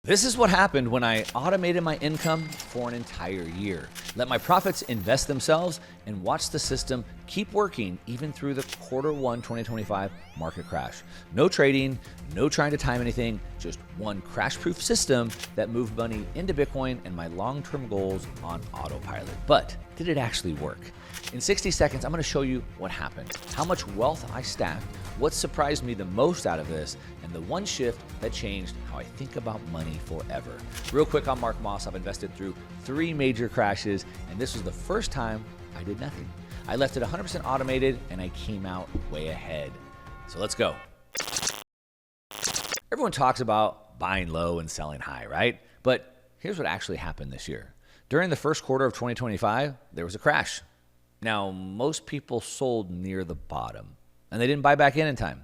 This is what happened when I automated my income for an entire year. Let my profits invest themselves and watch the system keep working even through the Q1 2025 market crash. No trading, no trying to time anything, just one crash-proof system that moved money into Bitcoin and my long-term goals on autopilot. But did it actually work? In 60 seconds, I'm going to show you what happened, how much wealth I stacked, what surprised me the most out of this, and the one shift that changed how I think about money forever. Real quick, I'm Mark Moss. I've invested through 3 major crashes, and this was the first time I did nothing. I left it 100% automated, and I came out way ahead. So let's go. Everyone talks about buying low and selling high, right? But here's what actually happened this year. During the first quarter of 2025, there was a crash. Now, most people sold near the bottom, and they didn't buy back in time.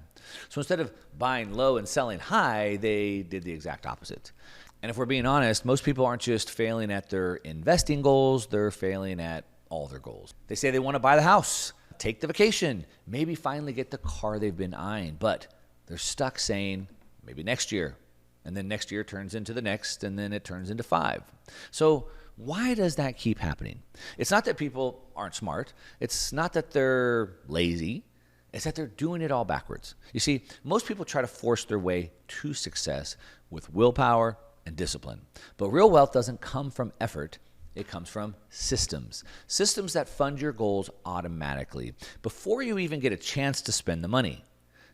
So instead of buying low and selling high, they did the exact opposite. And if we're being honest, most people aren't just failing at their investing goals, they're failing at all their goals. They say they want to buy the house, take the vacation, maybe finally get the car they've been eyeing, but they're stuck saying maybe next year. And then next year turns into the next, and then it turns into 5. So why does that keep happening? It's not that people aren't smart. It's not that they're lazy. It's that they're doing it all backwards. You see, most people try to force their way to success with willpower and discipline. But real wealth doesn't come from effort. It comes from systems. Systems that fund your goals automatically before you even get a chance to spend the money.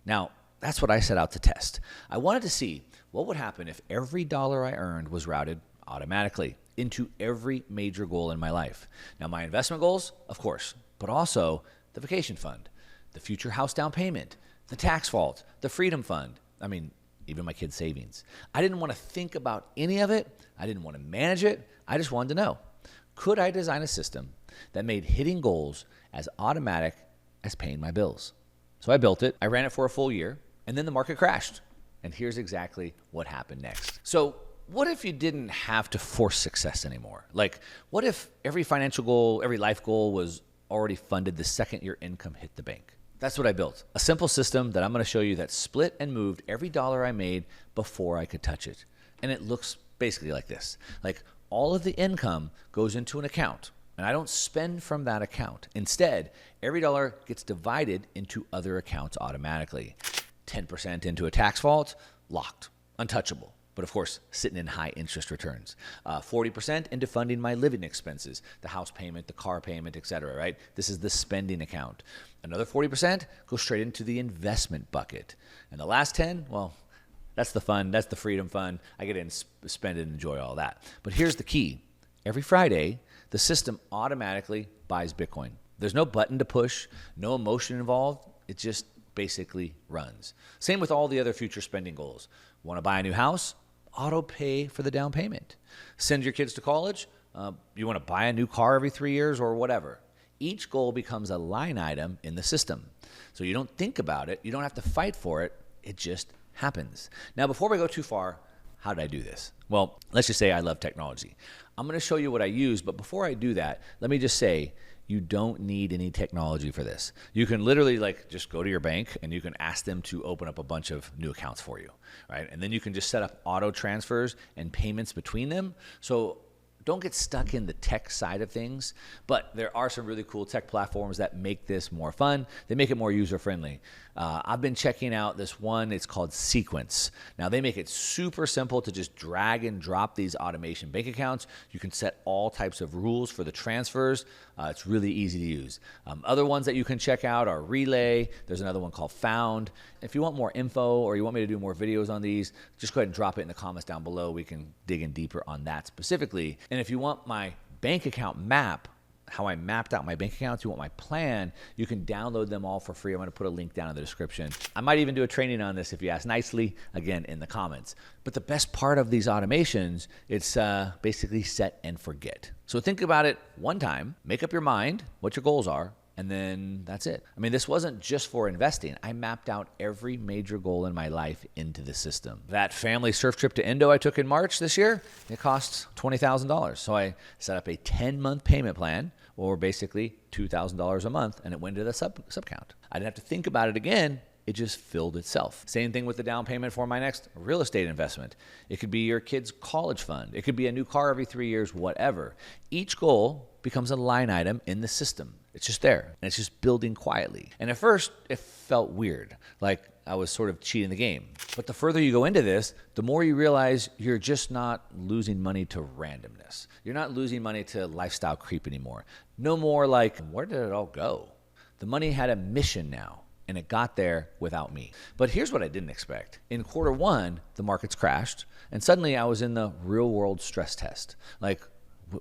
Now, that's what I set out to test. I wanted to see what would happen if every dollar I earned was routed automatically into every major goal in my life. Now, my investment goals, of course, but also the vacation fund, the future house down payment, the tax vault, the freedom fund. I mean, even my kids' savings. I didn't want to think about any of it. I didn't want to manage it. I just wanted to know, could I design a system that made hitting goals as automatic as paying my bills? So I built it. I ran it for a full year, and then the market crashed. And here's exactly what happened next. So what if you didn't have to force success anymore? Like, what if every financial goal, every life goal was already funded the second your income hit the bank? That's what I built. A simple system that I'm going to show you that split and moved every dollar I made before I could touch it. And it looks basically like this. Like, all of the income goes into an account, and I don't spend from that account. Instead, every dollar gets divided into other accounts automatically. 10% into a tax vault, locked, untouchable. But of course, sitting in high interest returns. 40% into funding my living expenses, the house payment, the car payment, etc., right? This is the spending account. Another 40% goes straight into the investment bucket. And the last 10, well, that's the fun, that's the freedom fund. I get in, spend it, and enjoy all that. But here's the key. Every Friday, the system automatically buys Bitcoin. There's no button to push, no emotion involved. It just basically runs. Same with all the other future spending goals. Want to buy a new house? Auto pay for the down payment. Send your kids to college? You want to buy a new car every 3 years or whatever. Each goal becomes a line item in the system. So you don't think about it. You don't have to fight for it. It just happens. Now, before we go too far, how did I do this? Well, let's just say I love technology. I'm going to show you what I use, but before I do that, let me just say, you don't need any technology for this. You can literally just go to your bank and you can ask them to open up a bunch of new accounts for you, right? And then you can just set up auto transfers and payments between them. So don't get stuck in the tech side of things, but there are some really cool tech platforms that make this more fun. They make it more user-friendly. I've been checking out this one. It's called Sequence. Now, they make it super simple to just drag and drop these automation bank accounts. You can set all types of rules for the transfers. It's really easy to use. Other ones that you can check out are Relay. There's another one called Found. If you want more info or you want me to do more videos on these, just go ahead and drop it in the comments down below. We can dig in deeper on that specifically. And if you want my bank account map, how I mapped out my bank accounts, you want my plan, you can download them all for free. I'm going to put a link down in the description. I might even do a training on this if you ask nicely, again, in the comments. But the best part of these automations, it's basically set and forget. So think about it one time, make up your mind what your goals are, and then that's it. I mean, this wasn't just for investing. I mapped out every major goal in my life into the system. That family surf trip to Indo I took in March this year, it cost $20,000. So I set up a 10-month payment plan, or basically $2,000 a month, and it went to the sub count. I didn't have to think about it again. it just filled itself. Same thing with the down payment for my next real estate investment. It could be your kid's college fund. It could be a new car every 3 years, whatever. Each goal becomes a line item in the system. It's just there, and it's just building quietly. And at first, it felt weird, like I was sort of cheating the game. But the further you go into this, the more you realize you're just not losing money to randomness. You're not losing money to lifestyle creep anymore. No more like, where did it all go? The money had a mission now, and it got there without me. But here's what I didn't expect. In quarter one, the markets crashed, and suddenly I was in the real world stress test. Like,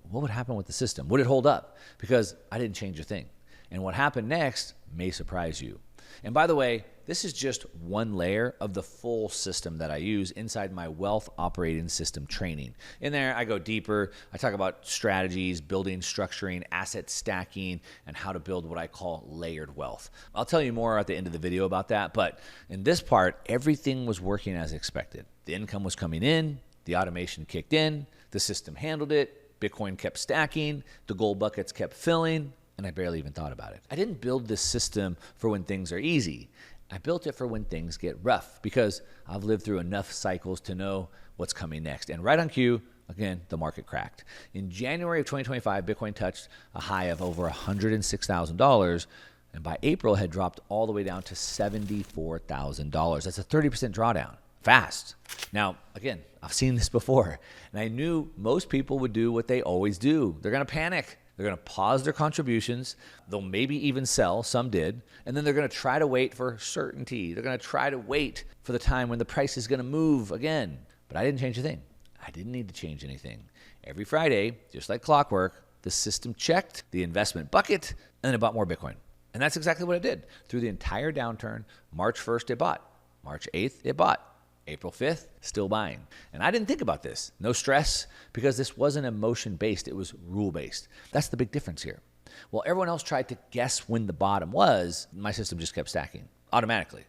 what would happen with the system? Would it hold up? Because I didn't change a thing. And what happened next may surprise you. And by the way, this is just one layer of the full system that I use inside my wealth operating system training. In there, I go deeper. I talk about strategies, building, structuring, asset stacking, and how to build what I call layered wealth. I'll tell you more at the end of the video about that. But in this part, everything was working as expected. The income was coming in. The automation kicked in. The system handled it. Bitcoin kept stacking. The gold buckets kept filling. And I barely even thought about it. I didn't build this system for when things are easy. I built it for when things get rough because I've lived through enough cycles to know what's coming next. And right on cue, again, the market cracked. In January of 2025, Bitcoin touched a high of over $106,000, and by April had dropped all the way down to $74,000. That's a 30% drawdown. Fast. Now, again, I've seen this before, and I knew most people would do what they always do. They're going to panic. They're going to pause their contributions. They'll maybe even sell. Some did. And then they're going to try to wait for certainty. They're going to try to wait for the time when the price is going to move again. But I didn't change a thing. I didn't need to change anything. Every Friday, just like clockwork, the system checked the investment bucket and then it bought more Bitcoin. And that's exactly what it did. Through the entire downturn, March 1st, it bought. March 8th, it bought. April 5th, still buying. And I didn't think about this. No stress, because this wasn't emotion-based. It was rule-based. That's the big difference here. While everyone else tried to guess when the bottom was, my system just kept stacking automatically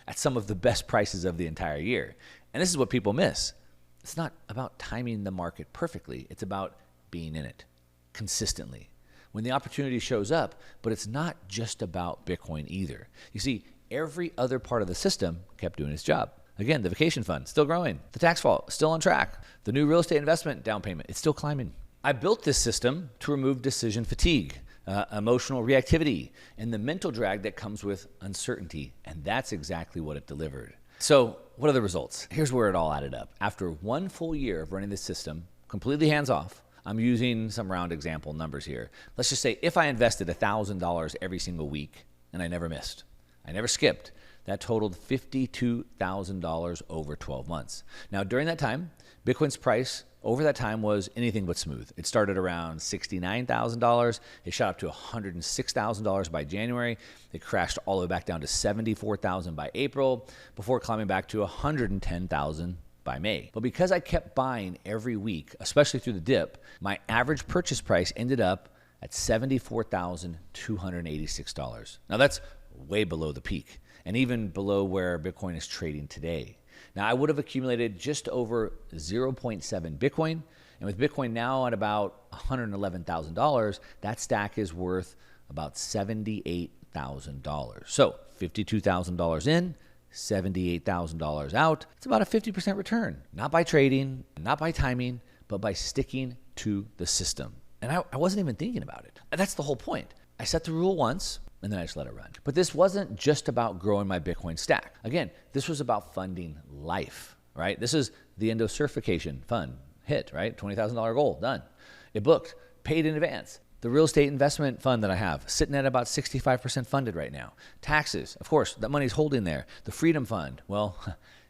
at some of the best prices of the entire year. And this is what people miss. It's not about timing the market perfectly. It's about being in it consistently when the opportunity shows up. But it's not just about Bitcoin either. You see, every other part of the system kept doing its job. Again, the vacation fund, still growing. The tax vault, still on track. The new real estate investment down payment, it's still climbing. I built this system to remove decision fatigue, emotional reactivity, and the mental drag that comes with uncertainty. And that's exactly what it delivered. So what are the results? Here's where it all added up. After 1 full year of running this system, completely hands-off, I'm using some round example numbers here. Let's just say if I invested $1,000 every single week and I never missed, I never skipped, that totaled $52,000 over 12 months. Now, during that time, Bitcoin's price over that time was anything but smooth. It started around $69,000. It shot up to $106,000 by January. It crashed all the way back down to $74,000 by April before climbing back to $110,000 by May. But because I kept buying every week, especially through the dip, my average purchase price ended up at $74,286. Now, that's way below the peak, and even below where Bitcoin is trading today. Now, I would have accumulated just over 0.7 Bitcoin, and with Bitcoin now at about $111,000, that stack is worth about $78,000. So $52,000 in, $78,000 out. It's about a 50% return, not by trading, not by timing, but by sticking to the system. And I wasn't even thinking about it. And that's the whole point. I set the rule once, and then I just let it run. But this wasn't just about growing my Bitcoin stack. Again, this was about funding life, right? This is the endocertification fund hit, right? $20,000 goal, done. It booked, paid in advance. The real estate investment fund that I have, sitting at about 65% funded right now. Taxes, of course, that money's holding there. The Freedom Fund, well,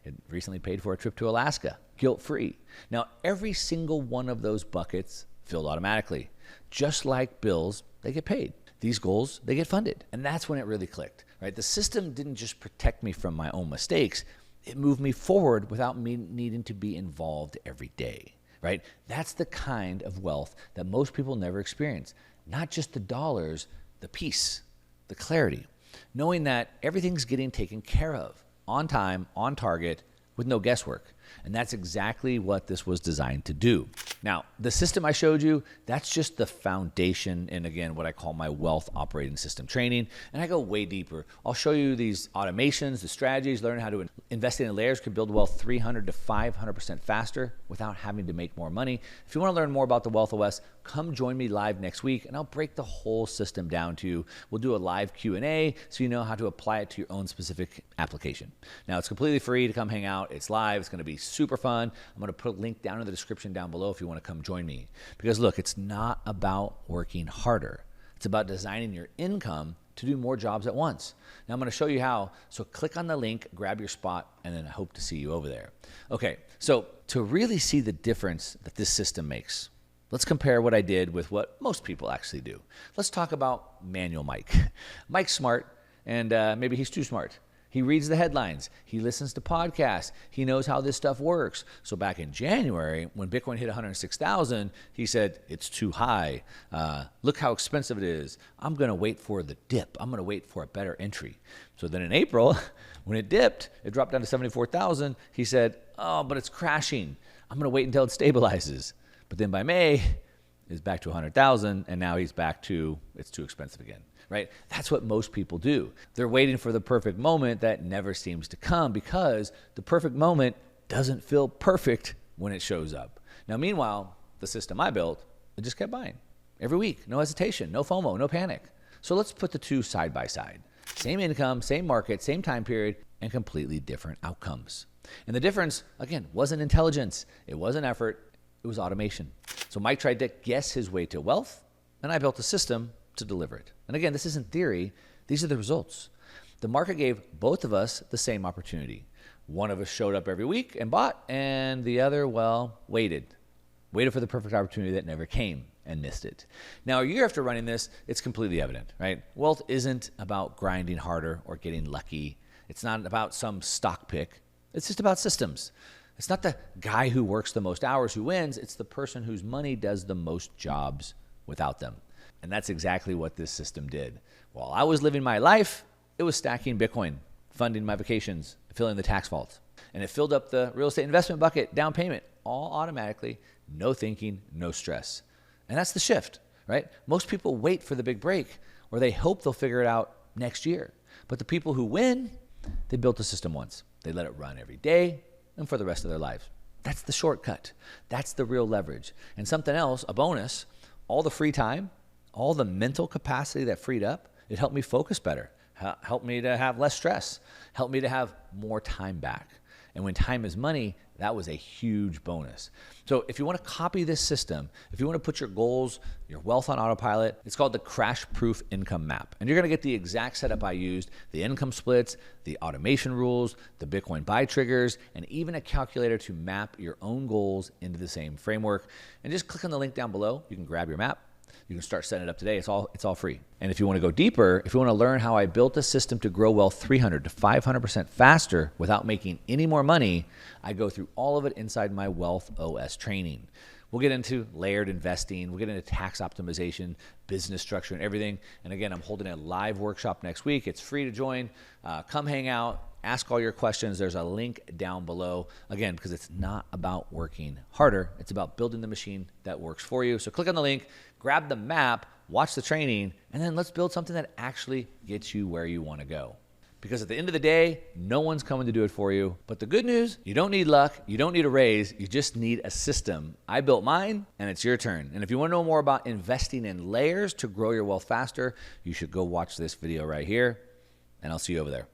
it recently paid for a trip to Alaska, guilt-free. Now, every single one of those buckets filled automatically. Just like bills, they get paid. These goals, they get funded. And that's when it really clicked, right? The system didn't just protect me from my own mistakes. It moved me forward without me needing to be involved every day, right? That's the kind of wealth that most people never experience. Not just the dollars, the peace, the clarity, knowing that everything's getting taken care of on time, on target, with no guesswork. And that's exactly what this was designed to do. Now, the system I showed you, that's just the foundation and again, what I call my wealth operating system training. And I go way deeper. I'll show you these automations, the strategies, learn how to invest in layers can build wealth 300 to 500% faster without having to make more money. If you want to learn more about the Wealth OS, come join me live next week and I'll break the whole system down to you. We'll do a live Q&A so you know how to apply it to your own specific application. Now, it's completely free to come hang out. It's live. It's going to be super fun. I'm going to put a link down in the description down below if you want to come join me. Because look, it's not about working harder. It's about designing your income to do more jobs at once. Now I'm going to show you how. So click on the link, grab your spot, and then I hope to see you over there. Okay, so to really see the difference that this system makes, let's compare what I did with what most people actually do. Let's talk about Manual Mike. Mike's smart, and maybe he's too smart. He reads the headlines. He listens to podcasts. He knows how this stuff works. So back in January, when Bitcoin hit 106,000, he said, it's too high. Look how expensive it is. I'm going to wait for the dip. I'm going to wait for a better entry. So then in April, when it dipped, it dropped down to 74,000. He said, oh, but it's crashing. I'm going to wait until it stabilizes. But then by May, it's back to 100,000, and now he's back to, it's too expensive again. Right? That's what most people do. They're waiting for the perfect moment that never seems to come because the perfect moment doesn't feel perfect when it shows up. Now, meanwhile, the system I built, it just kept buying every week. No hesitation, no FOMO, no panic. So let's put the two side by side. Same income, same market, same time period, and completely different outcomes. And the difference, again, wasn't intelligence. It wasn't effort. It was automation. So Mike tried to guess his way to wealth, and I built a system to deliver it. And again, this isn't theory. These are the results. The market gave both of us the same opportunity. One of us showed up every week and bought, and the other, well, waited for the perfect opportunity that never came and missed it. Now, a year after running this, it's completely evident, right? Wealth isn't about grinding harder or getting lucky. It's not about some stock pick. It's just about systems. It's not the guy who works the most hours who wins. It's the person whose money does the most jobs without them. And that's exactly what this system did. While I was living my life, it was stacking Bitcoin, funding my vacations, filling the tax vault. And it filled up the real estate investment bucket, down payment, all automatically, no thinking, no stress. And that's the shift, right? Most people wait for the big break, or they hope they'll figure it out next year. But the people who win, they built a system once. They let it run every day and for the rest of their lives. That's the shortcut. That's the real leverage. And something else, a bonus, all the free time, all the mental capacity that freed up, it helped me focus better, helped me to have less stress, helped me to have more time back. And when time is money, that was a huge bonus. So if you want to copy this system, if you want to put your goals, your wealth on autopilot, it's called the Crash-Proof Income Map. And you're going to get the exact setup I used, the income splits, the automation rules, the Bitcoin buy triggers, and even a calculator to map your own goals into the same framework. And just click on the link down below. You can grab your map. You can start setting it up today. It's all free. And if you want to go deeper, if you want to learn how I built a system to grow wealth 300 to 500% faster without making any more money, I go through all of it inside my Wealth OS training. We'll get into layered investing. We'll get into tax optimization, business structure, and everything. And again, I'm holding a live workshop next week. It's free to join. Come hang out. Ask all your questions. There's a link down below. Again, because it's not about working harder. It's about building the machine that works for you. So click on the link, grab the map, watch the training, and then let's build something that actually gets you where you want to go. Because at the end of the day, no one's coming to do it for you. But the good news, you don't need luck. You don't need a raise. You just need a system. I built mine, and it's your turn. And if you want to know more about investing in layers to grow your wealth faster, you should go watch this video right here, and I'll see you over there.